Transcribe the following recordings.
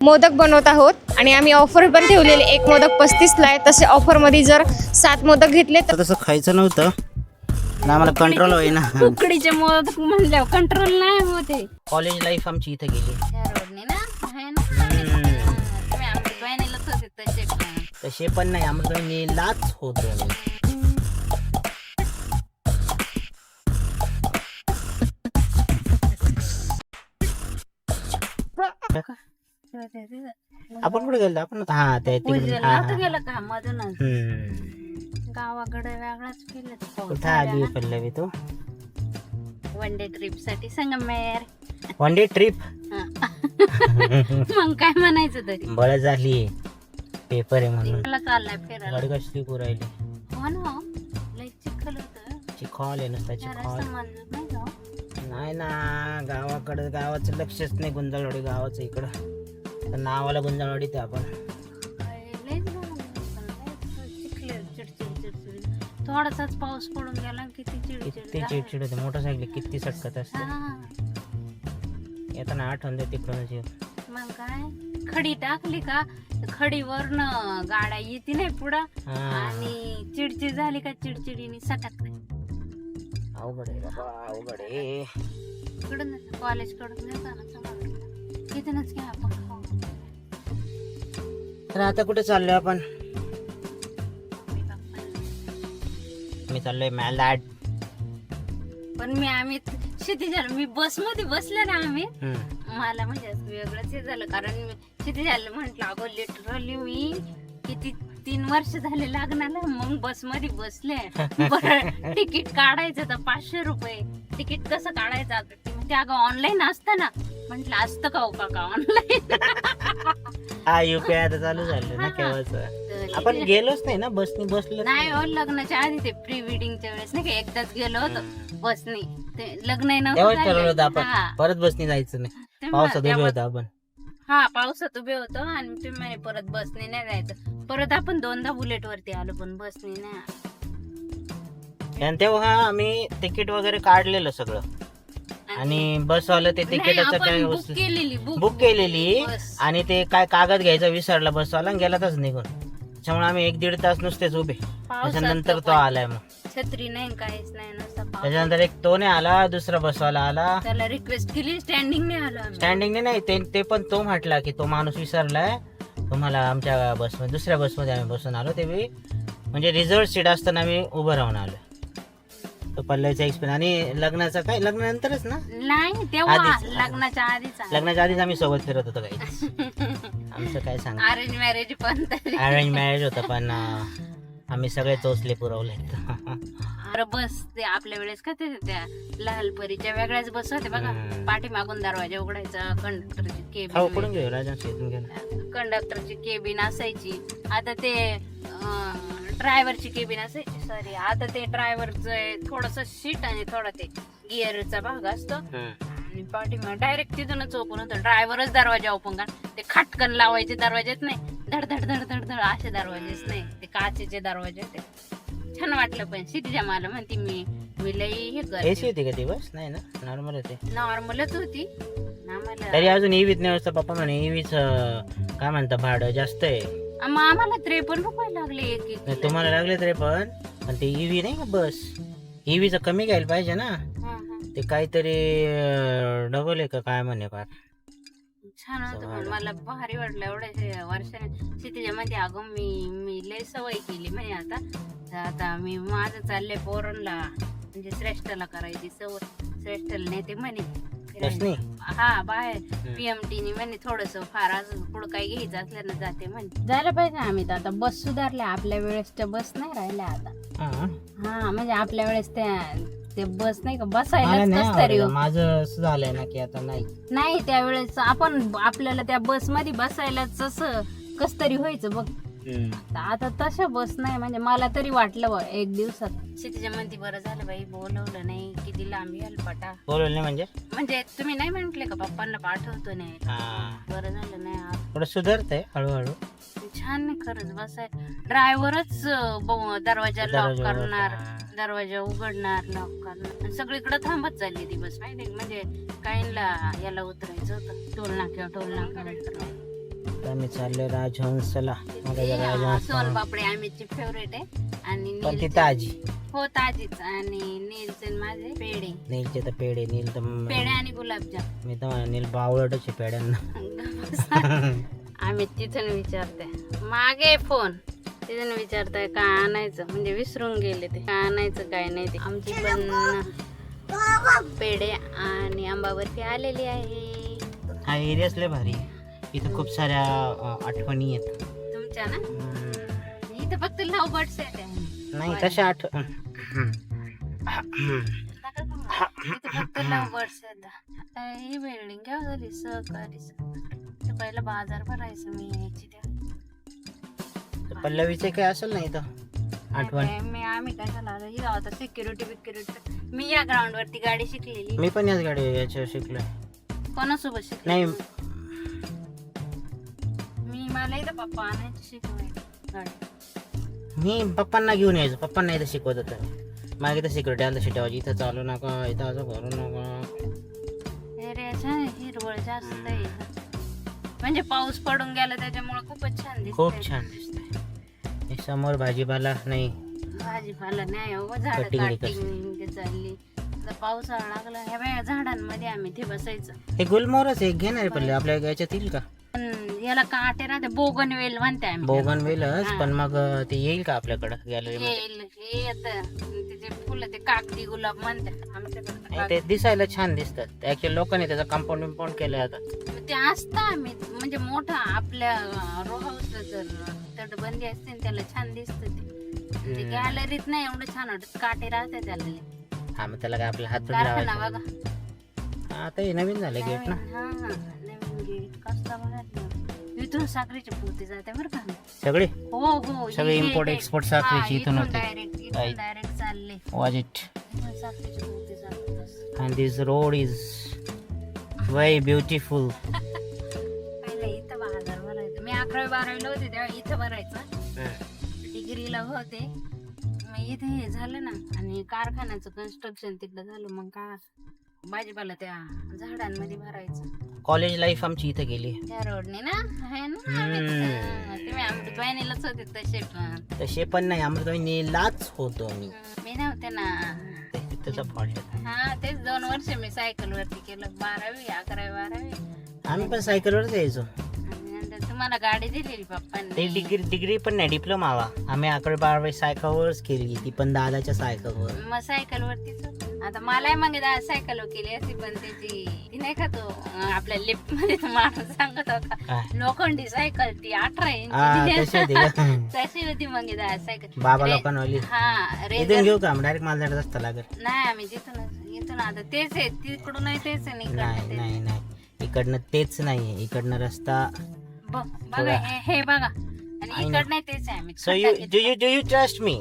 मोदक बनवत आहोत आणि आम्ही ऑफर पण ठेवलेले. एक मोदक 35ला आहे. तसे ऑफर मध्ये जर 7 मोदक घेतले तर तसं खायचं नव्हतं ना, आम्हाला कंट्रोल होईना. उकडीचे मोदक म्हणल्यावर कंट्रोल नाही होते. कॉलेज लाईफ आमची इथे गेली. त्या रोडने ना आहे ना तुम्ही आमच्या बहिणीलाच होते तसे पण. तसे पण नाही, आम्हाला नेलाच होतो. आपण कुठे गेलो आपण? हा ते तिकडे. नव्हतं गेलं का मधूनच गावाकडे वेगळाच केलं. कुठं आली पल्लवी तू? वन डे ट्रिप साठी संगमेर. One day trip. मग काय म्हणायचं तरी. बळ झाली पेपर आहे म्हणून. मला चाललाय फिरायला. गाडी कसली पुरायली. हो ना, लई चिखल होतं. चिखल आहे नुसता जरा चिखल. समजलं नाही का? नाही ना, गावाकडे गावाचं लक्षच नाही. गुंजाळवाडी गावाचं इकडं तर नावाला गुंजाळवाडी ते आपण. लईच गरम होतं, चिखल, चिडचिड चिडचिड. थोडासाच पाऊस पडून गेला किती चिडचिड किती चिडचिड होते. मोटरसायकल किती सटकत असते. हा, येताना आठवण दे तिकडूनच येऊ. मग काय खडी टाकली का खडीवरनं गाड्या येते नाही पुढं आणि चिडचिड झाली का चिडचिडीने सटकते. अवघड आहे बाबा, अवघड आहे. इकडून कॉलेज कडून येताना इथूनच घ्या आपण. तर आता कुठे चाललोय आपण? मी चाललोय मॅलाड. पण आम्ही शेती झालं, मी बस मध्ये बसले ना आम्ही. मला म्हणजे असं वेगळंच हे झालं, कारण शेती झालं म्हंटल अगो लिटरली मी किती 3 वर्ष झाले लग्नाला. मग बस मध्ये बसले. बरं तिकीट काढायचं तर 500 रुपये. तिकीट कसं काढायचं आता ते अगं ऑनलाईन असतं ना. म्हंटल असतं का हो काका ऑनलाईन? हा UPI आता चालू झालं ना केव्हाच. आपण गेलोच नाही ना बसनी. बसलो नाही हो, लग्नाच्या आधी ते प्री वेडिंगच्या वेळेस नाही का एकदाच गेलो होतो बसनी. ते लग्न तेव्हाच ठरवलं होतं आपण हा. परत बसनी जायचं नाही. तेव्हा- पावसात उभे तेव्हा- होतो आपण. हा, पावसात उभे होतो आणि तुम्ही म्हणे परत बसने नाही जायचं. परत आपण 2दा बुलेट वरती आलो पण बसने नाही आलो. आणि तेव्हा आम्ही तिकीट वगैरे काढलेलं सगळं आणि बसवालं ते नाही, तिकिटाचं आपण काय बुक केलेली बुक केलेली बस. आणि ते काय कागद घ्यायचा विसरला बसवाला आणि गेलाच निघून. त्याच्यामुळे आम्ही 1-1.5 तास नुसतेच उभे. त्याच्यानंतर तो आलाय. मग छत्री नाही काहीच नाही नुसता पाऊस. त्याच्यानंतर एक तो नाही आला, दुसरा बसवाला आला. त्याला रिक्वेस्ट केली, स्टँडिंग नाही आलो आम्ही. स्टँडिंग नाही ते पण तो म्हटला की तो माणूस विसरलाय तुम्हाला आमच्या बसमध्ये. दुसऱ्या बसमध्ये आम्ही बसून आलो. ते म्हणजे रिझर्व सीट असताना आम्ही उभं राहून आलो. तो पल्ल्याचा एक्सपिरियन्स. आणि लग्नाचा काय लग्नानंतरच ना, नाही तेव्हा आधीच. लग्नाच्या आधीच लग्नाच्या आधीच आम्ही सोबत फिरत होतो काही. आमचं काय सांग, अरेंज मॅरेज पण तरी. अरेंज मॅरेज होतं पण आम्ही सगळे चोचले पुरवले. बरं बस ते आपल्या वेळेस का ते त्या लालपरीच्या वेगळ्याच बस होते बघा. पाठीमागून दरवाजा उघडायचा, कंडक्टरची केबिन कुठून घेऊ राजा शेतून घे ना. कंडक्टरची केबिन असायची. आता ते ड्रायव्हरची केबिन असायची. सॉरी, आता ते ड्रायव्हरचं थोडस सीट आणि थोडा ते गिअरचा भाग असतो आणि पाठीमाग डायरेक्ट तिथूनच ओपन होतं. ड्रायव्हरच दरवाजा ओपन कर. ते खटकन लावायचे दरवाजेच नाही, धड धड धड धड धड असे दरवाजेच नाही, ते काचेचे दरवाजे होते. छान वाटलं. पण सिटीच्या मला म्हणते मी लई हे एसी होती का ती बस? नाही ना, नॉर्मल होते. नॉर्मलच होती. आम्हाला तरी अजून ईवीत नाही वाजता पप्पा म्हणे ईवीच काय म्हणता भाडं जास्त आहे. आम्हाला 53 रुपये लागले एक एक. नाही, तुम्हाला लागले तरी पण ते ईव्ही नाही का बस, ईव्हीचं कमी घ्यायला पाहिजे ना. ते काहीतरी डबल आहे का काय म्हणे फार. छान होतं पण मला भारी वाटलं एवढ्या वर्षाने सिटीच्या मध्ये. अगं मी लय सवय केली म्हणे. आता मी माझं चाललंय पोरणला म्हणजे श्रेष्ठला करायची सवय. श्रेष्ठला नेते म्हणे हा बाहेर PMT नी म्हणे थोडस फार अजून पुढं काही घ्यायचं असलं ना जाते म्हणे. जायला पाहिजे आम्ही तर. आता बस सुधारल्या, आपल्या वेळेसच्या बस नाही राहिल्या आता. हा म्हणजे आपल्या वेळेस ते बस नाही का बसायला कस तरी. माझं असं झालंय ना की आता नाही त्यावेळेस आपल्याला त्या बस मध्ये बसायलाच असं कस तरी व्हायचं बघ. आता तशा बस नाही. म्हणजे मला तरी वाटलं बघ एक दिवसात शेतीच्या मध्ये बरं झालं बाई बोलवलं नाही. किती लांबी हलपाटा बोलवलं नाही म्हणजे तुम्ही नाही म्हंटले का पप्पांना पाठवतो नाही. बरं झालं नाही. थोडं सुधारतंय हळूहळू. छान नाही खरंच बसाय. ड्रायव्हरच दरवाजा लॉक करणार, दरवाजा उघडणार, लॉक करणार. सगळीकडे थांबत चालली ती बस माहिती. म्हणजे काहींना याला उतरायचं होतं टोल नाक्यावर. आता आम्ही चाललोय राजहंसला. मला जरा राजहंस सोनपापडी आमची फेवरेट आहे. आणि पण ती नीलचे- ताजी. हो ताजीच. आणि नीलचे माझे पेढे नीलचे तर पेढे. नील तर पेढे आणि गुलाबजाम. मी तर म्हणा, नील बावळटच आहे पेड्यांना. आम्ही तिथून विचारते मागे फोन तिथून विचारताय काय आणायचं, म्हणजे विसरून गेले ते काय आणायचं काय नाही ते. आमची पण पेढे आणि आंबा बर्फी आलेली आहे. हा एरियाच लय भारी. इथं खूप साऱ्या आठवणी आहेत. तुमच्या ना इथं फक्त लव बर्ड्स आहेत. नाही तशा इथं फक्त लव बर्ड्स आहेत. ही बिल्डिंग काय झाली सहकारी. ते पहिलं बाजार भरायचं मी यायची त्या पल्लवीचे काय असेल ना इथं आठवण. आम्ही काय झालं ही गावात सिक्युरिटी मी या ग्राउंड वरती गाडी शिकलेली. मी पण याच गाडी याच्यावर शिकलोय. कोणासोबत शिकले? नाही मला इथं पप्पा आणायची शिकवाय गाडी. मी पप्पांना घेऊन यायचो. पप्पांना इथं शिकवत होतं. मागे तर सिक्युरिटी आलं शिटवायची, इथं चालू नका, इथं असं करू नका. एरियाच्या हिरवळ जास्त आहे. म्हणजे पाऊस पडून गेला त्याच्यामुळे खूपच छान दिसत. खूप छान दिसतंय. समोर भाजीपाला नाही, भाजीपाला नाही हो, झाड कटिंग काटिंग चालली. आता पावसाळा लागला ह्या बाया झाडांमध्ये आम्ही ते बसायचं. हे गुलमोहरच एक घेणार पडले आपल्या याच्यात येईल का? पण याला काटे राहते बोगनवेल म्हणते आम्ही. बोगनवेलच. पण मग ते येईल का आपल्याकडं गॅलरीमध्ये? येईल हे येतं त्याचे फुलं ते कागदी गुलाब म्हणते आमच्याकडे. ते दिसायला छान दिसतात. ऍक्च्युअली लोकांनी त्याचा कंपाऊंड विंपाऊंड केलं आता. ते असतं आम्ही म्हणजे मोठा आपल्या रो हाऊसला जर तटबंदी असते ना, त्याला छान दिसत ते. गॅलरीत नाही एवढं छान वाटत, काटे राहते त्याला. हा मग त्याला काय आपला हात कारखाना लावायचा. बघा आता हे नवीन झालं गेट ना. नवीन गेट कसला बघा. इथून साखरेची पोती जाते बरं का. सगळे हो हो सगळे इम्पोर्ट एक्सपोर्ट साखरेची इथून होते. डायरेक्ट चालले वॉज इट. साखरेची पोती जाते. And this road is very beautiful. पहिले इथं बाजार भरायचं. मी 11वी-12वीला होते तेव्हा इथं भरायचं. डिग्रीला होते मग इथे हे झालं ना, आणि कारखान्याचं कन्स्ट्रक्शन तिकडं झालं. मग का भाजीपाला त्या झाडांमध्ये भरायचं. कॉलेज लाईफ आमची इथे गेली. त्या रोडने ना आहे ना. तुम्ही अमृतवाहिनीलाच होते तसे पण. तसे पण नाही, अमृतवाहिनीलाच होतो मी. मी नव्हते ना. त्याचा फॉल्ट. हा तेच 2 वर्ष मी सायकल वरती केलं. 12वी 11वी-12वी आम्ही पण सायकलवरच यायचो. आणि नंतर तुम्हाला गाडी दिलेली ते पप्पांनी. डिग्री पण नाही, डिप्लोमा हवा. आम्ही 11वी-12वी सायकलवरच केली, ती पण दादाच्या सायकलवर. मग सायकल वरतीच. आता मलाही मग सायकल केली असती, पण त्याची ती नाही का तो आपल्या लिफ्ट मध्ये तो माणूस सांगत होता काय? लोखंडी सायकल ती 18 हा, इंच तशी होती का? तशी होती मग सायकल. बाबा लोकांवाली. हा इथून रेझर घेऊ का? डायरेक्ट मला रस्ता लागेल. नाही आम्ही इथून आता तेच आहे, तिकडून तेच आहे. नाही नाही नाही, इकडनं तेच नाहीये. इकडनं रस्ता. बघा हे बघा, आणि इकडनं तेच आहे. आम्ही So do you trust me?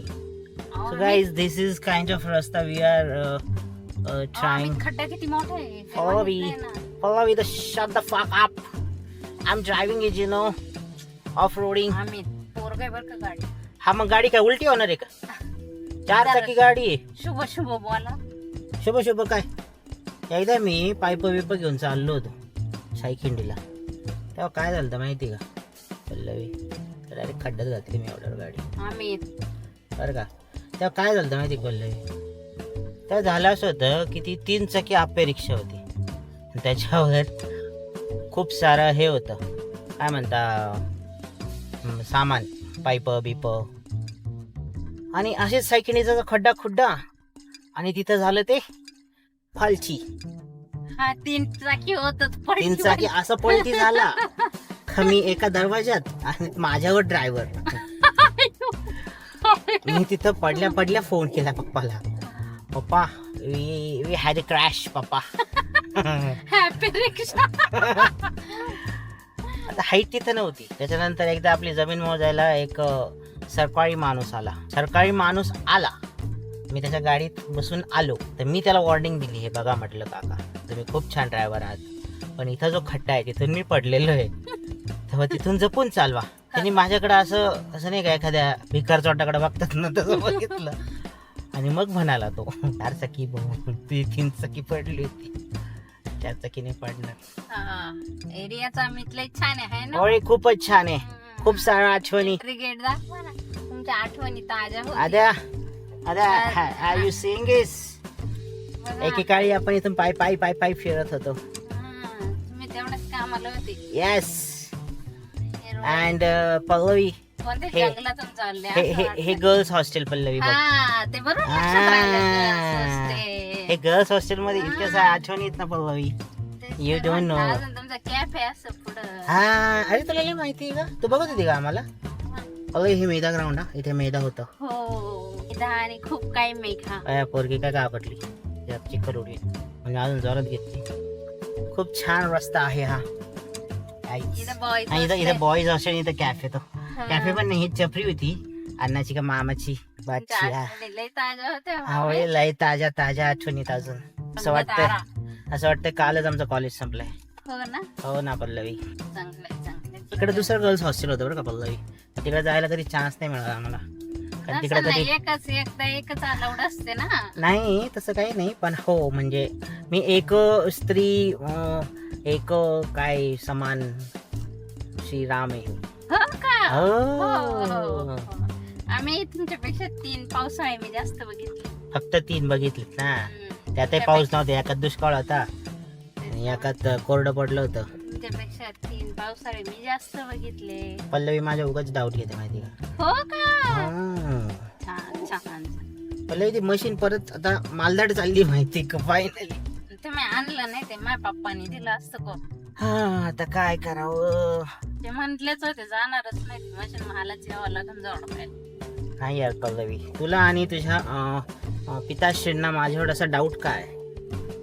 So guys, this is kind of rasta we are trying. खड्डा किती मोठा आहे. Follow me, shut the fuck up. I'm driving it, you know, off-roading. आम्ही पोरग आहे बरं का गाडी. हा मग गाडी काय उलटी होणार आहे का? 4 चाकी गाडी आहे. शुभ शुभ बोला. शुभ शुभ काय? एकदा मी पाईप बिप घेऊन चाललो होतो सायखिंडीला. तेव्हा काय झालं माहिती का पल्लवी? डायरेक्ट खड्ड्यात घातली मी एवढ्यावर गाडी. आम्ही बरं का? तेव्हा काय झालं माहिती का पल्लवी? तेव्हा झालं असं होतं की ती 3 चाकी आपे रिक्षा होती. त्याच्यावर खूप सारं हे होतं, काय म्हणता, सामान, पाईप बिप. आणि असेच सायकलीचा खड्डा खुड्डा, आणि तिथं झालं ते फालची. हा 3 चाकी होतच. 3 चाकी असं पलटी झाला का मी एका दरवाजात आणि माझ्यावर ड्रायव्हर. मी तिथं पडल्या पडल्या फोन केला पप्पाला. पप्पा वी हॅड अ क्रॅश पप्पा. हॅपी रिक्षा. आता हाईट तिथं नव्हती. त्याच्यानंतर एकदा आपली जमीन मोजायला एक सरकारी माणूस आला. मी त्याच्या गाडीत बसून आलो तर मी त्याला वॉर्निंग दिली. हे बघा म्हटलं काका, तुम्ही खूप छान ड्रायव्हर आहात, पण इथं जो खड्डा आहे तिथून मी पडलेलो आहे, तेव्हा तिथून जपून चालवा. त्यांनी माझ्याकडे असं नाही का एखाद्या भिकार चोटाकडे बघतात ना, तसं बघितलं. आणि मग म्हणाला तो 4 चाकी ती 3 चाकी पडली होती. चार चाकीने पडणार. एरियाचा मित्र छान आहे ना. होळी खूपच छान आहे. खूप साऱ्या आठवणी. क्रिकेट दाखवा ना तुमच्या आठवणी ताज्या होतील. आद्या आद्या यू सीइंग दिस. बघा. एकेकाळी आपण इथून पाय पाय पाय पाय फिरत होतो. तुम्ही तेवढंच कामाला होते. येस. हे रोड अँड पल्लवी कोणत्या हे- जंगलातून चालले हे असं हे वाटतं. हे गर्ल्स हॉस्टेल पल्लवी बघ. हा ते बरोबर लक्षात राहिलं girls hostel. हे गर्ल्स हॉस्टेल मध्ये इतक्या साऱ्या आठवणी आहेत ना पल्लवी. तेच You तर don't म्हटलं, know. अजून तुमचा कॅफे असं पुढं. हा अरे तुला लई माहिती आहे का? तू बघत होती का आम्हाला? पल्लवी हे मैदा ग्राउंड हा इथे मैदा होतं. हो इथं आणि खूप काही मेघा. पोरगी काय गापटली त्यात चिखल उडली म्हणजे अजून जोरात घेतली. खूप छान रस्ता आहे हा. इथं boys आणि इथं hostel. बॉईज हॉस्टेल इथं कॅफे तो. कॅफे पण नाही ही चपरी होती अण्णाची का मामाची बाची. तुमच्या आठवणी लय ताज्या होत्या. आवळे लय ताज्या ताज्या आठवणीत अजून. असं वाटतं असं वाटतं कालच आमचं कॉलेज संपलंय. हो ना हो ना पल्लवी. चांगलंय. इकडे दुसरं गर्ल्स हॉस्टेल होतं बरं का पल्लवी. तिकडे जायला कधी चान्स नाही मिळाला आम्हाला कारण तिकडे तसं कधी नाही, एकच अलाउड असते ना. नाही तसं काही नाही पण हो म्हणजे मी एक स्त्री एक काय समान श्रीराम आहे. हो का हो. हो. आम्ही तुमच्यापेक्षा 3 पावसाळे मी जास्त बघितले. फक्त 3 बघितलेत ना. त्यातही पाऊस नव्हता. एकात दुष्काळ होता आणि एकात कोरडं पडलं होतं. तुमच्यापेक्षा 3 पावसाळे मी जास्त बघितले. पल्लवी माझ्या उगाच डाऊट घेते माहिती का. हो का हा. छान छान. पल्लवी ती मशीन परत आता मालदाड चालली माहिती का फायनली. तुम्ही आणलं नाही ते माझ्या पप्पानी दिलं असतं को. हा आता काय करावं. ते म्हंटलेच होते जाणारच नाही मशीन महालाच यावं लागून जोड. नाही यार पल्लवी तुला आणि तुझ्या पिताश्रींना माझ्यावर असा डाऊट काय.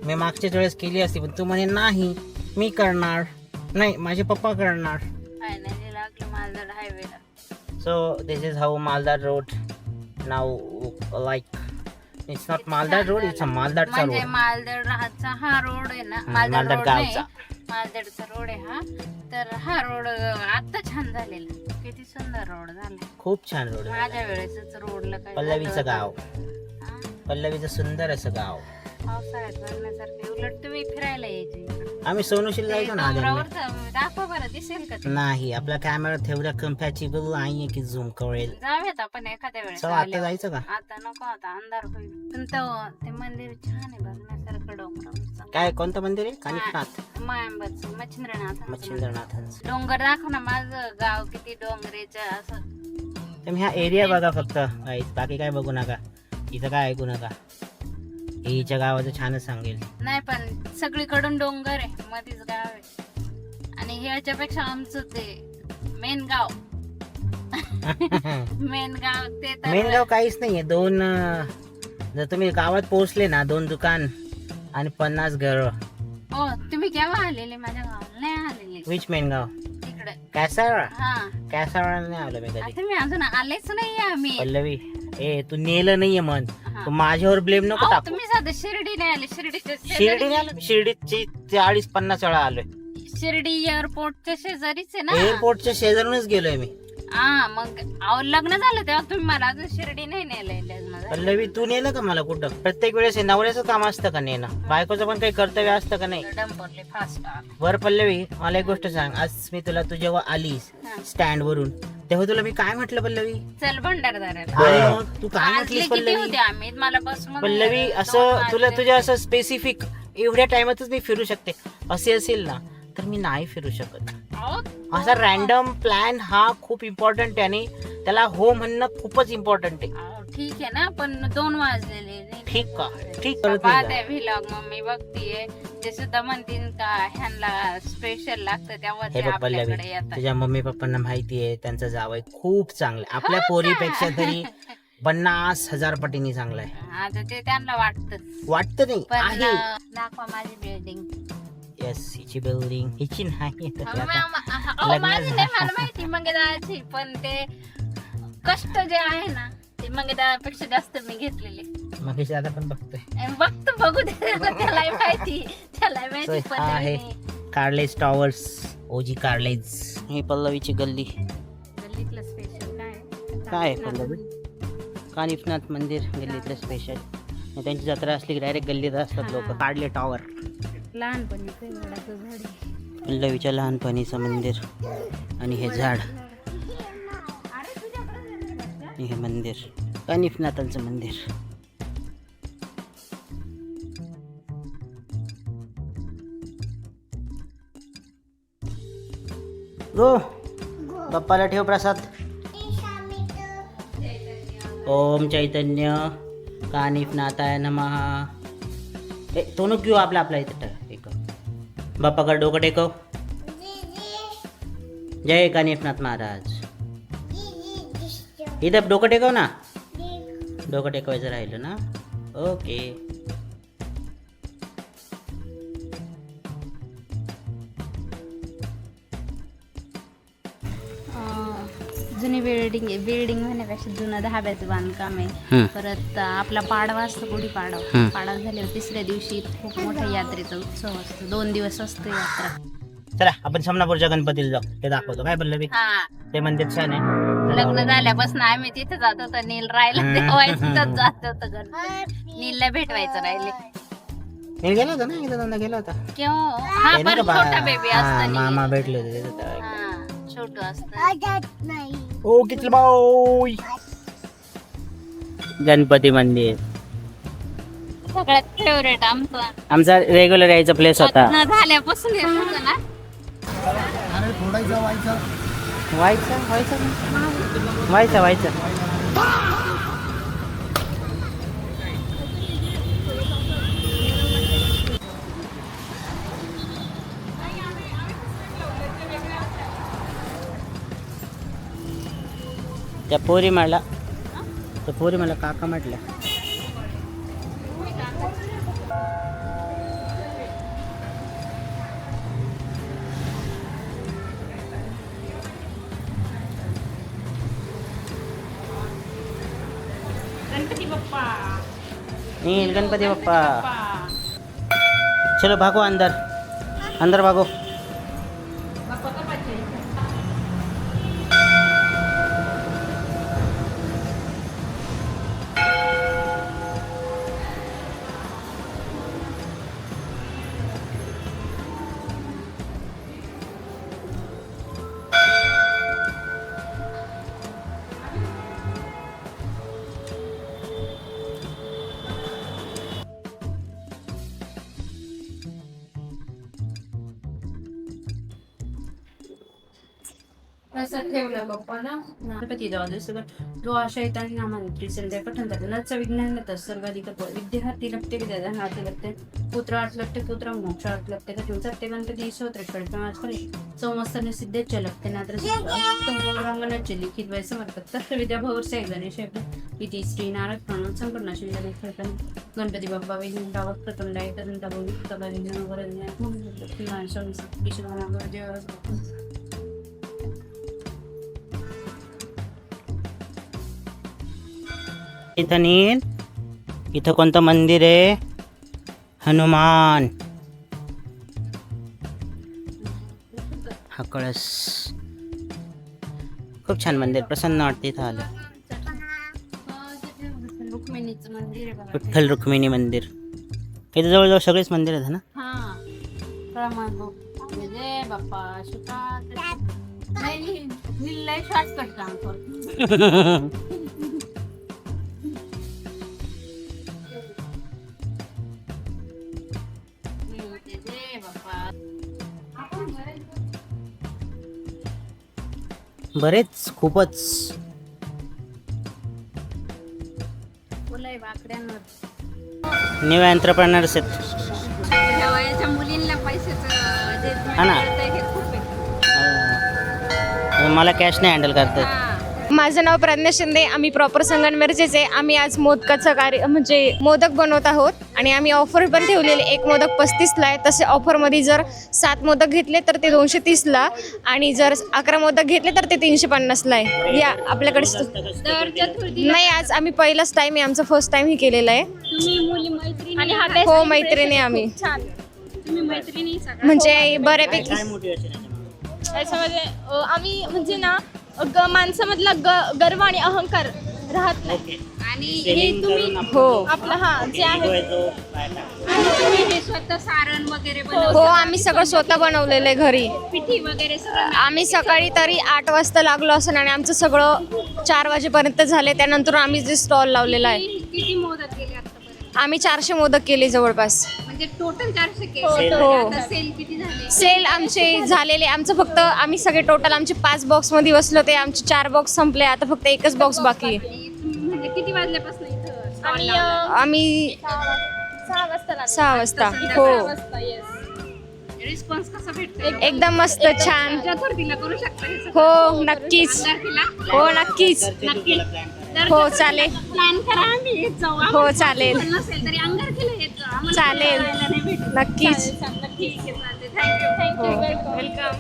मी मागच्या वेळेस केली असती पण तू म्हणे नाही मी करणार नाही माझे पप्पा करणार. फायनली लागलं मालदड हायवेला. So this is how Maldad road नाव like. It's not Maldad road it's a मालदाडचा म्हणजे रोड. मालदड राहाचा हा रोड आहे ना. मालदाड रोड नाही, गावचा. मालदडचा रोड आहे हा. तर हा रोड आता छान झालेला. किती सुंदर रोड झाला. खूप छान रोड आहे. माझ्या वेळेसच रोडला काय पल्लवीचं झालं गाव होतं. हा, पल्लवीचं सुंदर असं गाव. पावसाळ्यात बघण्यासारखे. उलट तुम्ही फिरायला यायचे इकडं. आम्ही सोनुशीला जायचो ना आधी. डोंगरावर दाखवा बरं दिसेल का ते? नाही आपला कॅमेरा तेवढा कम्पॅचिबल नाहीये की झूम करेल. जाऊयात आपण एखाद्या वेळेस चला आता आल्यावर. जायचं का. आता नको आता अंधार होईल. पण ते मंदिर छान आहे बघण्यासारखं डोंगरावरचं. काय कोणतं मंदिर आहे. कानिफनाथ मायंबाचं मच्छिंद्रनाथ. मच्छिंद्रनाथांचं. डोंगर दाखव ना. माझं गाव किती डोंगरेचं असं. तुम्ही हा एरिया बघा फक्त guys. बाकी काय बघू नका. इथं काय ऐकू नका. हिच्या गावाचं छानच सांगेल. नाही पण सगळीकडून डोंगर आहे मध्येच गाव आहे. आणि ह्याच्यापेक्षा आमचं ते मेन गाव मेन गाव ते तर मेन गाव काहीच नाहीये. दोन जर तुम्ही गावात पोहोचले ना 2 दुकान आणि 50 घर. हो तुम्ही केव्हा आलेले माझ्या गावाला? नाही आलेले विच मेन गाव. तिकडे. कॅसाळा. हा कॅसाळा नाही आलो मी कधी. तुम्ही अजून आलेच नाही आम्ही. पल्लवी ए तू नेलं नाहीये मन. हा. तू माझ्यावर ब्लेम नको अहो, टाकू. तुम्ही साधं शिर्डी नाही आले. शिर्डीच्या शिर्डी नाही आलो. शिर्डीची 40-50 वेळा आलोय. शिर्डी एअरपोर्टच्या शेजारीच आहे ना. एअरपोर्टच्या शेजारूनच गेलोय मी. हा मग अहो लग्न झालं तेव्हा तुम्ही मला अजून शिर्डी नाही नेलंय लग्न झालं. पल्लवी तू नेलं का मला कुठं. प्रत्येक वेळेस हे नवऱ्याचं काम असतं का नेणं. बायकोचं पण काही कर्तव्य असतं का नाही. डंपरले फास्ट. बर पल्लवी मला एक गोष्ट सांग. आज मी तुला तू जेव्हा आलीस स्टँड वरून तेव्हा तुला मी काय म्हटलं पल्लवी. चल भंडारदाराला. आणि मग तू काय वाजले म्हटलीस किती पल्लवी. होते आम्ही मला बस पल्लवी असं तुला तुझ्या असं स्पेसिफिक एवढ्या टाइमातच मी फिरू शकते असे असेल ना तर मी नाही फिरू शकत. असा रॅन्डम प्लॅन हा खूप इम्पॉर्टंट आहे आणि त्याला हो म्हणणं खूपच इम्पॉर्टंट आहे. ठीक आहे ना पण 2 वाजलेले. ठीक का. ठीक करत नाही पाहते व्लॉग मम्मी बघतीये. ते सुद्धा म्हणतील का ह्यांना स्पेशल लागतं तेव्हा हे ते बघ पल्लवी आपल्याकडे येतात. तुझ्या मम्मी पप्पांना माहितीये त्यांचा जावई खूप चांगला आहे. आपल्या पोरीपेक्षा तरी 50,000 पटीने चांगला आहे. आता ते त्यांना वाटतं नाही पण आहे. दाखवा माझी बिल्डिंग. येस हिची बिल्डिंग हिची नाही तर आता माझी नाही मला माहिती मंगेदाची पण ते कष्ट जे आहे ना ते मंगेदापेक्षा जास्त मी घेतलेले. मग हिची आता पण बघतोय. बघू दे त्यालाही माहिती. त्याला माहिती So, हा आहे कार्लेज टॉवर्स ओजी कार्लेज. ही पल्लवीची गल्ली. गल्लीतलं स्पेशल काय आहे पल्लवी. कानिफनाथ मंदिर गल्लीतलं स्पेशल. त्यांची जत्रा असली की डायरेक्ट गल्लीत असतात लोक. काढले टॉवर लहानपणी वडाचं झाड आहे. पल्लवीच्या लहानपणीचं मंदिर आणि हे झाड आणि हे मंदिर कानिफनाथांचं मंदिर. गो बाप्पाला ठेव प्रसाद. ओम चैतन्य कानिफनाथाय नमः. तो नको घेऊ आपला आपला इथं एक बाप्पाकडे डोकं टेकव. जय कानिफनाथ महाराज. इथं डोकं टेकव ना. डोकं टेकवायचं राहिलं ना. ओके. जुनी बिल्डिंग म्हणण्यापेक्षा जुनं धाब्याचं बांधकाम आहे. परत आपला पाडवा असतो गुढी पाडवा. पाडवा झाल्यावर तिसऱ्या दिवशी खूप मोठा यात्रेचा उत्सव असतो. 2 दिवस असतो यात्रा. चला आपण समनापूरच्या गणपतीला जाऊ. ते दाखवतो काय पल्लवी. ते मंदिर छान आहे. लग्न झाल्यापासून आम्ही तिथे जात होतो. नील राहिला तेव्हा तिथंच जात होतं गणपती. नीलला भेटवायचं राहिले. नील गेला होता ना एकदा दोनदा गेला होता. हा पण छोटा बेबी असतो. मामा भेटले होते तिथं. छोटं असतं. ओ किती बाय. गणपती मंदिर सगळ्यात फेवरेट आमचा रेग्युलर यायचा प्लेस होता. झाल्यापासून येत होतं ना. व्हायचं त्या पोरी मला काका म्हटल्या. गणपती बाप्पा. चलो भागो अंदर भागो. असं ठेवलं बाप्पा ना. गणपती जो शैतानी नामांतरी संध्या पठण नच विज्ञान सर्वाधिक विद्यार्थी लपते विद्यार्थी लपते पुत्रार्थ लपते पुत्र मोक्षार्थ लपते सत्य गणपती ईश्वर संवत्सर सिद्धेच लपते नात्रांगणाचे लिखित वय समर्पक तत्र विद्या भवर गणेश इति श्री नारद प्रणव संकटनाशी गणपती बाप्पा विघ्नरावत प्रतंडाय तदंता इथं नील. इथं कोणतं मंदिर आहे. हनुमान. हा कळस. खूप छान मंदिर. प्रसन्न वाटते इथं आलं. रुक्मिणीचं मंदिर आहे. विठ्ठल रुक्मिणी मंदिर. इथं जवळजवळ सगळेच मंदिर आहेत ना. जय बाप्पा शॉर्टकट काम करतो. बरेच खूपच न्यू एंटरप्रेनर्स आहेत. मुलींना पैशाचं हा ना. मला कॅश नाही हँडल करतात. माझं नाव प्रज्ञा शिंदे. आम्ही प्रॉपर संगमनेरचेच आहे. आम्ही आज मोदकाचं कार्य म्हणजे मोदक बनवत आहोत आणि आम्ही ऑफर पण ठेवलेले. एक मोदक 35ला आहे. तसे ऑफरमध्ये जर 7 मोदक घेतले तर ते 230ला आणि जर 11 मोदक घेतले तर ते 350ला आहे. या आपल्याकडे नाही. आज आम्ही पहिलाच टाइम आहे. आमचा फर्स्ट टाइम ही केलेला आहे. हो मैत्रिणी आम्ही म्हणजे बऱ्यापैकी त्याच्यामध्ये आम्ही म्हणजे ना माणसामधला गर्व आणि अहंकार राहत नाही. ओके आणि हे सेलिंग तुम्ही करून आपण हो. जो आपलं हा जे आहे ego आहे तो बाहेर टाकतो. आणि तुम्ही हे स्वतः सारण वगैरे हो बनवता आम्ही सगळं स्वतः बनवलेलं आहे घरी. पिठी वगैरे सगळं आम्ही सकाळी तरी 8 वाजता लागलो असं आणि आमचं सगळं 4 वाजेपर्यंत झाले. त्यानंतर आम्ही जे स्टॉल लावलेला आहे किती मोदक केले आतापर्यंत? आम्ही 400 मोदक केले जवळपास. म्हणजे टोटल 400 हो. केले. हो. आता सेल किती झाले? सेल आमचे झालेले आमचं फक्त आम्ही सगळे टोटल आमचे 5 बॉक्स मध्ये बसलो ते आमचे 4 बॉक्स संपले. आता फक्त एकच बॉक्स बाकी आहे. आणि तुम्ही म्हणजे किती वाजल्यापासून इथं स्टॉल आम्ही लावला? आम्ही 6 वाजता हो रिस्पॉन्स कसा भेटतो? एकदम मस्त छान. चतुर्थीला करू शकता हे सगळं? हो नक्कीच. चतुर्थीला? हो नक्कीच. नक्की. तर हो चालेल. प्लॅन करा आम्ही येत जाऊ. हो, चालेल. आम्हाला नसेल तरी अंगारकीला येत जाऊ. आम्हाला चालेल. करायला नाही भेटत. नक्कीच. चालेल, ठीक आहे, चालते. थँक्यू. वेलकम.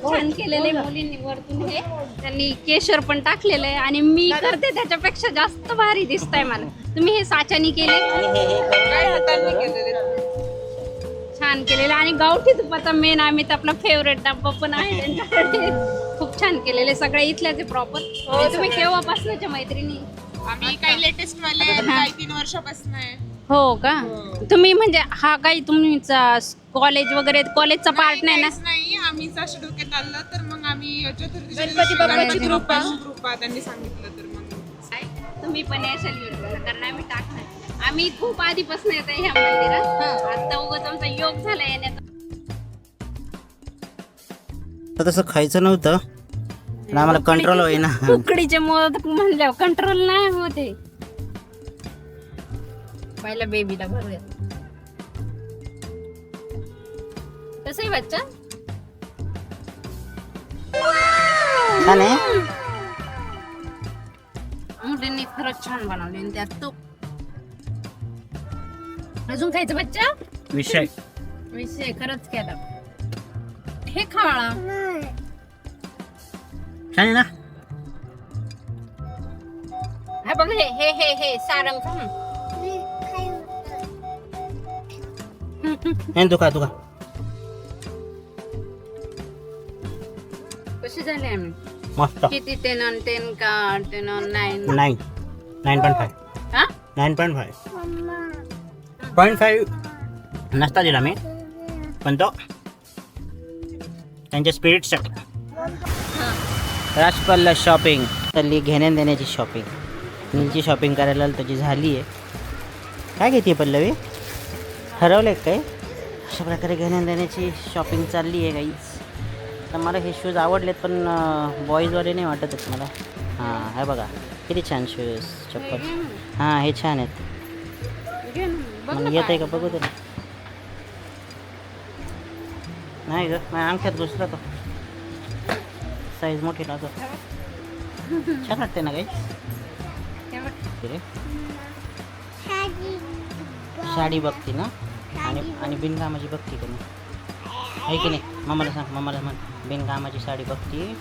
छान केलेले मुलींनी वरतून हे त्यांनी केशर पण टाकलेलं आहे आणि मी करते त्याच्यापेक्षा जास्त भारी दिसतंय मला. तुम्ही हे साच्यानी केले छान केलेलं आणि गावठी तुपाचा मेन आम्ही तर आपला फेवरेट डब्बा पण आहे त्यांच्याकडे. खूप छान केलेले सगळे इथल्याच आहे प्रॉपर. तुम्ही केव्हापासूनच्या मैत्रिणी? आम्ही काही लेटेस्ट वाले आहेत, काही 3 वर्षापासून आहे. हो का? तुम्ही म्हणजे हा काही तुमचा कॉलेज वगैरे कॉलेजचा पार्ट नाही ना? काहीच नाही, आम्हीच असं डोक्यात आलं तर मग आम्ही चतुर्थीच्या गणपती दिवशी बाप्पाची गणपती कृपा. बाप्पाची कृपा त्यांनी सांगितलं तर मग तुम्ही पण या सेलिब्रेट कारण आम्ही टाकणार. आम्ही खूप आधीपासून येत आहे ह्या मंदिरात. आता उगाच आमचा योग झाला येण्याचा. तर तसं खायचं नव्हतं पण आम्हाला कंट्रोल होईना. उकडीचे मोदक म्हणल्यावर कंट्रोल नाही होते. पहिला बेबीला भरूया. कसं आहे बच्चा? छान आहे. मुलींनी खरंच छान बनवले आणि त्यात तूप. अजून खायचं बच्चा? विषय विषय खरंच केला. हे खाळा छान आहे ना. हा बघ हे हे हे हे सारंग खाऊन. नाही तुका तुका कसे झाले आम्ही? मस्त. किती 10 on 10 का 10 on 9? 9.5 हा? 9.5 नसता दिला मी पण तो त्यांच्या स्पिरिटसाठी. राजपालला शॉपिंग चालली, घेण्या देण्याची शॉपिंग. नीलची शॉपिंग करायला त्याची झाली आहे. काय घेते पल्लवी? हरवले काय? अशा प्रकारे घेण्या देण्याची शॉपिंग चालली आहे गाईच. तर मला हे शूज आवडलेत पण बॉईजवाले नाही वाटतच मला. हां हे बघा किती छान शूज चप्पल. हां हे छान आहेत. घे ना. बघ मला ना येत आहे पाय. का बघू दे ना. नाही ग माझ्या अंगठ्यात घुसला तो. साईज मोठी लागत. छान वाटते ना काही. हे बघ. साडी बघती ना आणि बिनकामाची बघती का नाही आहे की नाही? मम्माला सांग, मम्माला म्हण बिनकामाची साडी बघती.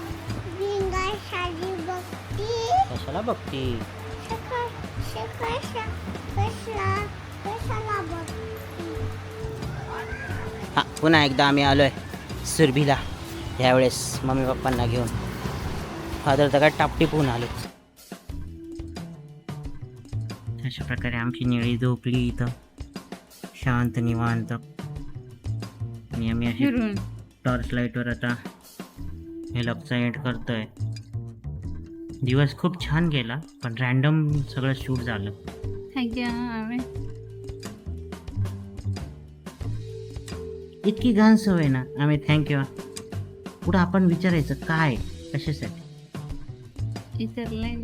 कशाला बघती? हां पुन्हा एकदा आम्ही आलो आहे सुरभीला. ह्यावेळेस मम्मी पप्पांना घेऊन. फादर तर काय टापटीप होऊन आलो. अशा प्रकारे आमची निळी झोपली इथं शांत निवांत. आणि आम्ही अशी फिरून. टॉर्च लाईटवर आता हे लक्ष एंड करतोय. दिवस खूप छान गेला पण रॅन्डम सगळं शूट झालं. थँक्यू आम्ही. इतकी घाण सवय ना. आम्ही थँक्यू पुढं आपण विचारायचं काय कशासाठी. विचारलंय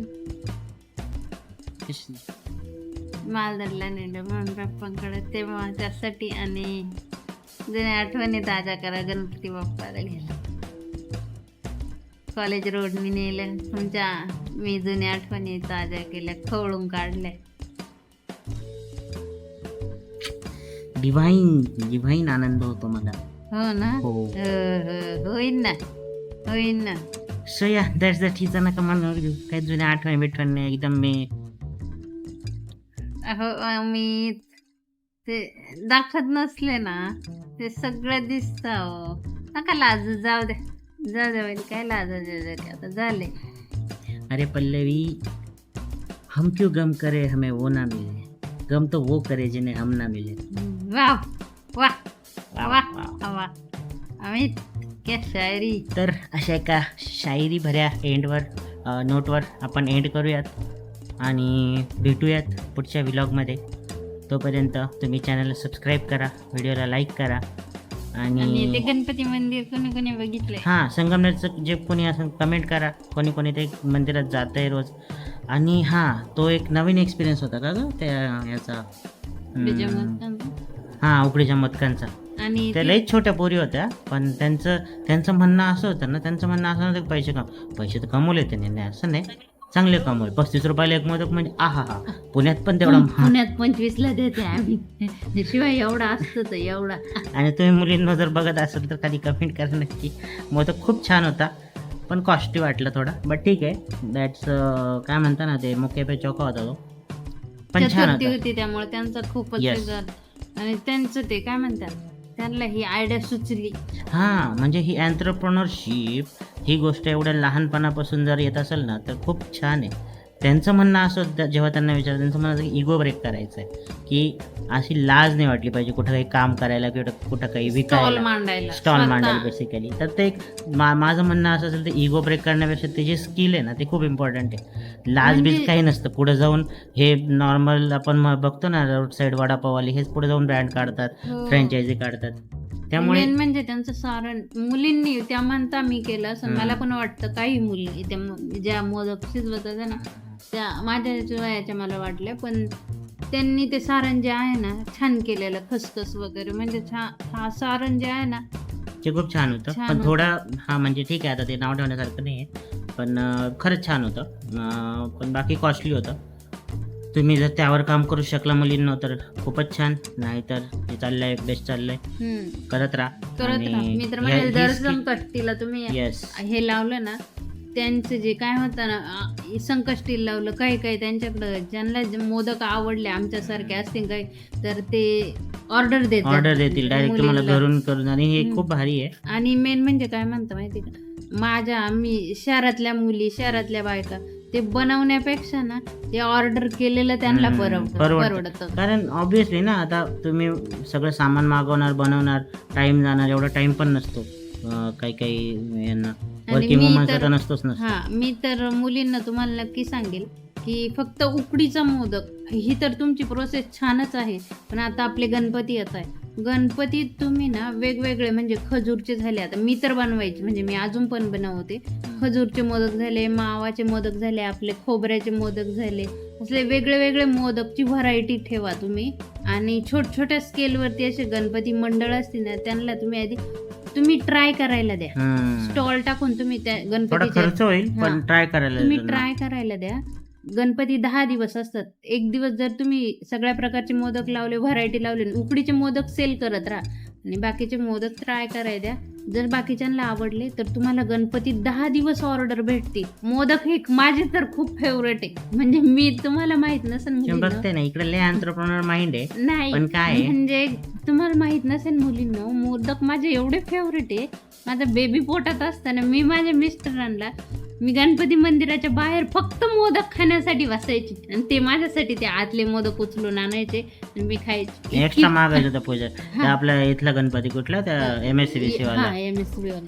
मालदरला नेलं म्हणून पप्पांकडे तेव्हा त्यासाठी आणि जुन्या आठवणी ताज्या करा गणपती बाप्पाला गेला. कॉलेज रोडनी नेलं तुमच्या. मी जुन्या आठवणी ताज्या केल्या खवळून काढल्या. डिव्हाइन आनंद होतो मला. हो ना. हो. होईन ना होईन ना. सो या दॅट्स द ठीचा नका मनावर घेऊ. काही जुन्या आठवणी बिठवणी एकदम मी अहो मी ते दाखवत नसले ना ते सगळं दिसतं. हो नका लाजू. जाऊ दे जाऊ दे. काय लाजायचं आता झाले. अरे पल्लवी, हम क्यों गम करे हमें वो ना मिले, गम तो वो करे जिन्हें हम ना मिले. वाह वाह वा, वाह वा. वाह अमित, क्या शायरी. तर अशा एका शायरी भऱ्या नोटवर आपण एंड करूयात आणि भेटूयात पुढच्या व्लॉगमध्ये. तोपर्यंत तुम्ही चॅनलला सबस्क्राईब करा, व्हिडिओला लाईक करा आणि आणि ते गणपती मंदिर कोणी कोणी बघितलंय? हां, संगमनेरचं जे कोणी असं कमेंट करा, कोणी कोणी ते मंदिरात जात आहे रोज. आणि हां, तो एक नवीन एक्सपिरियन्स होता का गं त्या याचा, हां, उकडीच्या मोदकांचा. आणि त्या लईच छोट्या पोरी होत्या, पण त्यांचं म्हणणं असं होतं ना, की पैसे तर कमवले त्यांनी, नाही असं नाही, चांगले कमवले. 35 रुपयाला एक मोदक म्हणजे आहा हा, पुण्यात पण तेवढा महाग. पुण्यात 25 ला देते आम्ही, शिवाय एवढा असतो तर एवढा. आणि तुम्ही मुलींना जर बघत असेल तर कधी कमेंट करा नक्की. मोदक खूप छान होता, पण कॉस्टली वाटला थोडा, बट ठीक आहे. दॅट्स काय म्हणता ना, ते मुके पे चौका होता तो, पण छान चतुर्थी होता. होती त्यामुळे त्यांचं खूपच Yes. हे झालं. आणि त्यांचं ते काय म्हणतात, त्यांना ही आयडिया सुचली. हां, म्हणजे ही एंटरप्रेन्योरशिप ही गोष्ट एवढ्या लहानपणापासून जर येत असेल ना, तर खूप छान आहे. त्यांचं म्हणणं असं होतं, जेव्हा त्यांना विचारलं, त्यांचं म्हणणं होतं की इगो ब्रेक करायचं आहे, की अशी लाज नाही वाटली पाहिजे कुठं काही काम करायला किंवा कुठं काही स्टॉल विकायला, मांडायला स्टॉल स्वतः. मांडायला बेसिकली. तर ते एक माझं म्हणणं असं असेल, तर इगो ब्रेक करण्यापेक्षा ते जे स्किल आहे ना, ते खूप इम्पॉर्टंट आहे. लाज बीज काही नसतं. पुढे जाऊन हे नॉर्मल आपण बघतो ना, रोड साईड वडापाववाले हेच पुढे जाऊन ब्रँड काढतात, हो. फ्रँचायझी काढतात. त्यामुळे मेन म्हणजे त्यांचं सारण मुलींनी, त्या म्हणता मी केलं असं मला पण वाटतं. काही मुली त्या ज्या मोदक शिजवत होत्या ना, त्या माझ्या वयाच्या मला वाटल्या, पण त्यांनी ते सारण जे आहे ना छान केलेलं, खसखस वगैरे, म्हणजे हा सारण जे आहे ना ते खूप छान होतं. छान पण होतं. थोडा हा म्हणजे ठीक आहे, आता ते नाव ठेवण्यासारखं नाही आहे, पण खरंच छान होतं. पण बाकी कॉस्टली होतं. तुम्ही जर त्यावर काम करू शकला मुलींना तर खूपच छान, नाही तर ते चाललंय, बेस्ट चाललंय, करत राहा. मी तर म्हणजे दर संकष्टीला तुम्ही येस, हे लावलं ना, त्यांचं जे काय होतं ना, संकष्टीला लावलं, काही काही त्यांच्याकडं ज्यांना जे मोदक आवडले आमच्यासारखे असतील काही, तर ते ऑर्डर देतील डायरेक्ट तुम्हाला मुलींना. घरून करून, आणि हे खूप भारी आहे. आणि मेन म्हणजे काय म्हणतं माहिती का, मी शहरातल्या मुली, शहरातल्या बायका, ते बनवण्यापेक्षा ना ते ऑर्डर केलेलं त्यांना परवडतं. कारण ऑब्विसली ना, आता तुम्ही सगळं सामान मागवणार, बनवणार, टाइम जाणार, एवढा टाइम पण नसतो काही यांना, वर्किंग वुमन्स तर नसतोच नसतो. हा, मी तर मुलींना तुम्हाला नक्की सांगेल की फक्त उकडीचा मोदक ही तर तुमची प्रोसेस छानच आहे, पण आता आपले गणपती येत आहे. गणपतीत तुम्ही ना वेगवेगळे, म्हणजे खजूरचे झाले, आता मी तर बनवायचे, म्हणजे मी अजून पण बनवते. खजूरचे मोदक झाले, मावाचे मोदक झाले, आपले खोबऱ्याचे मोदक झाले, असले वेगळे वेगळे मोदकची व्हरायटी ठेवा तुम्ही. आणि छोट्या स्केलवरती असे गणपती मंडळ असतील ना, त्यांना तुम्ही ट्राय करायला द्या. स्टॉल टाकून तुम्ही त्या थोडा खर्च होईल, पण ट्राय ट्राय करायला द्या. गणपती 10 दिवस असतात. एक दिवस जर तुम्ही सगळ्या प्रकारचे मोदक लावले, व्हरायटी लावले, उकडीचे मोदक सेल करत राहा आणि बाकीचे मोदक ट्राय करायला द्या. जर बाकीच्यांना आवडले तर तुम्हाला गणपती 10 दिवस ऑर्डर भेटतील. मोदक हे माझे तर खूप फेवरेट आहे, म्हणजे मी, तुम्हाला माहित नसेल बघते ना, इकडे लय एंटरप्रेन्योर माइंड आहे. नाही, पण काय म्हणजे तुम्हाला माहित नसेल मुलींनो, मोदक माझे एवढे फेवरेट आहे. माझा बेबी पोटात असताना मी माझ्या मिस्टरांना, मी गणपती मंदिराच्या बाहेर फक्त मोदक खाण्यासाठी बसायची, आणि ते माझ्यासाठी ते आतले मोदक उचलून आणायचे आणि मी खायची. एक्स्ट्रा मागायचं होतं पूजा. आपला इथला गणपती कुठला, त्या MSCBC वाला,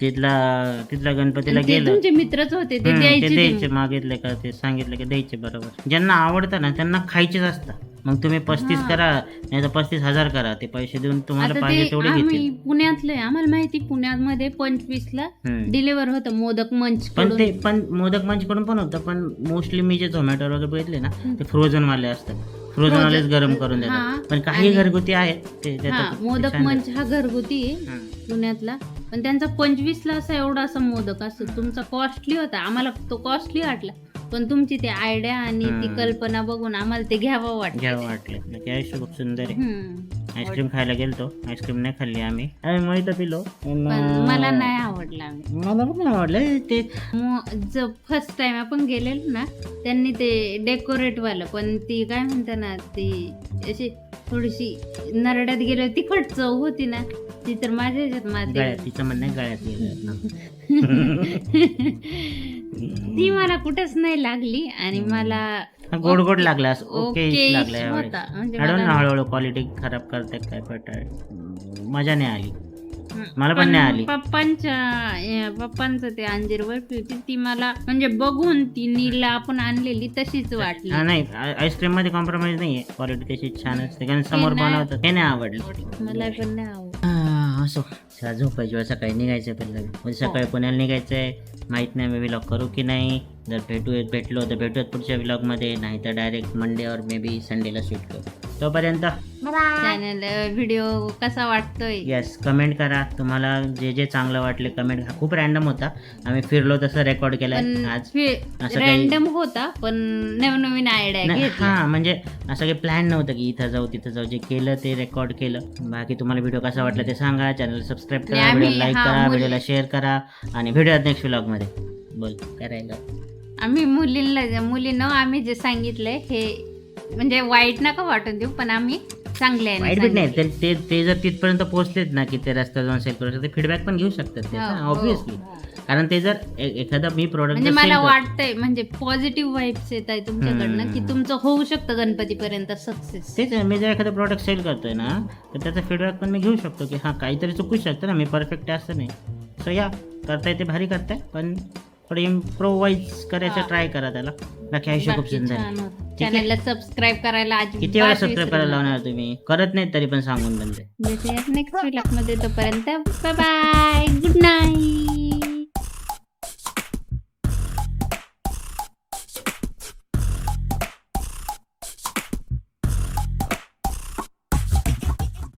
तिथला गणपतीला गेलं, तुमचे मित्रच होते, ते द्यायचे, द्यायचे. मागितले का ते सांगितलं की द्यायचे. बरोबर, ज्यांना आवडतं ना त्यांना खायचेच असतं. मग तुम्ही 35 करा, नाही तर 35,000 करा, ते पैसे देऊन तुम्हाला आता पाहिजे ते तेवढे आम्ही घेतील. पुण्यातलं आहे, आम्हाला माहिती, पुण्यामध्ये 25ला डिलिव्हर होतं मोदक मंच. पण मोदक मंचकडून पण होतं, पण मोस्टली मी जे झोमॅटो वगैरे बघितले ना, ते फ्रोझन वाले असतात. फ्रोझन वालेच गरम करून देतात. पण काही घरगुती आहेत ते देतात. मोदक मंच हा घरगुती आहे पुण्यातला, पण त्यांचा 25ला असा एवढा असा मोदक असतो. तुमचा कॉस्टली होता, आम्हाला तो कॉस्टली वाटला, पण तुमची ती आयडिया आणि ती कल्पना बघून आम्हाला ते घ्यावं वाटलं. आयुष्य खूप सुंदर आहे. आईस्क्रीम खायला गेलतो, आईस्क्रीम नाही खाल्ली आम्ही मग तर पिलो पण मला नाही आवडला. मला पण नाही आवडलं ते. जो फर्स्ट टाइम आपण गेलेलो ना त्यांनी ते डेकोरेट वालं, पण ती काय म्हणते ना ती अशी थोडीशी नरड्यात गेलो तिखट चव होती ना, ती तर माझ्या ह्याच्यात माझे गळ्यात तिचं म्हणणं आहे गळ्यात गेलं. ती मला कुठेच नाही लागली आणि मला गोड गोड लागला, ओके ओके लागला यावेळेस. होता. म्हणजे आढळून मला- हळूहळू क्वालिटी खराब करताय काय पटाय, मजा नाही आली, मला पण नाही आली. पप्पांचं ते अंजीर बर्फी होती ती मला म्हणजे बघून ती नीला आपण आणलेली तशीच वाटली. हा नाही, आईस्क्रीम मध्ये कॉम्प्रोमाइज नाहीये, क्वालिटी तशी छान असते कारण समोर नाही. बनवतात. हे नाही आवडलं. मला पण नाही आवडत. असो झोपायची वेळ सकाळी निघायचं पहिले, म्हणजे सकाळी पुण्याला निघायचंय. माहित नाही मी व्लॉग करू की नाही, जर भेटलो तर भेटूयात पुढच्या व्लॉग मध्ये, नाही तर डायरेक्ट मंडे और मे बी संडेला शूट करू. तोपर्यंत चॅनल व्हिडिओ कसा वाटतोय येस कमेंट करा, तुम्हाला जे जे चांगलं वाटले कमेंट. खूप रॅन्डम होता, आम्ही फिरलो तसं रेकॉर्ड केलाय आज. असं काही- रॅन्डम होता पण नवनवीन आयडिया नाही, घेतली. हा म्हणजे असं काही प्लॅन नव्हतं की इथं जाऊ तिथं जाऊ, जे केलं ते रेकॉर्ड केलं. बाकी तुम्हाला व्हिडिओ कसा वाटला ते सांगा, चॅनल सबस्क्राईब करा, आणि आम्ही- व्हिडिओ लाईक हा, करा, मुली- व्हिडिओला शेअर करा आणि भेटूयात नेक्स्ट व्लॉग मध्ये. बोल काय राहिलं. आम्ही मुलींना आम्ही जे सांगितलंय हे म्हणजे वाईट नका वाटून देऊ, पण आम्ही चांगले आहे वाईट बीट नाही, ते जर तिथपर्यंत पोहोचलेत ना की ते रस्त्यात जाऊन सेल करू शकते, फीडबॅक पण घेऊ शकतात ते ऑब्विसली. कारण ते जर एखादा मी प्रोडक्ट म्हणजे मला वाटतंय म्हणजे पॉझिटिव्ह वाईब्स येत आहे तुमच्याकडनं की तुमचं होऊ शकतं गणपतीपर्यंत सक्सेस. तेच मी जर एखादं प्रॉडक्ट सेल करतोय ना तर त्याचा फीडबॅक पण मी घेऊ शकतो की हा काहीतरी चुकू शकतं ना, मी परफेक्ट असं नाही. सो या करताय ते भारी करताय, पण थोडं इम्प्रोवाइज करायचं ट्राय करा त्याला. बाकी आयुष्य खूप सुंदर आहे. चॅनलला सबस्क्राईब करायला किती वेळा सबस्क्राईब करायला लावणार तुम्ही, करत नाही तरी पण सांगून बंद. नेक्स्ट व्लॉग मध्ये. तोपर्यंत बाय बाय, गुड नाईट.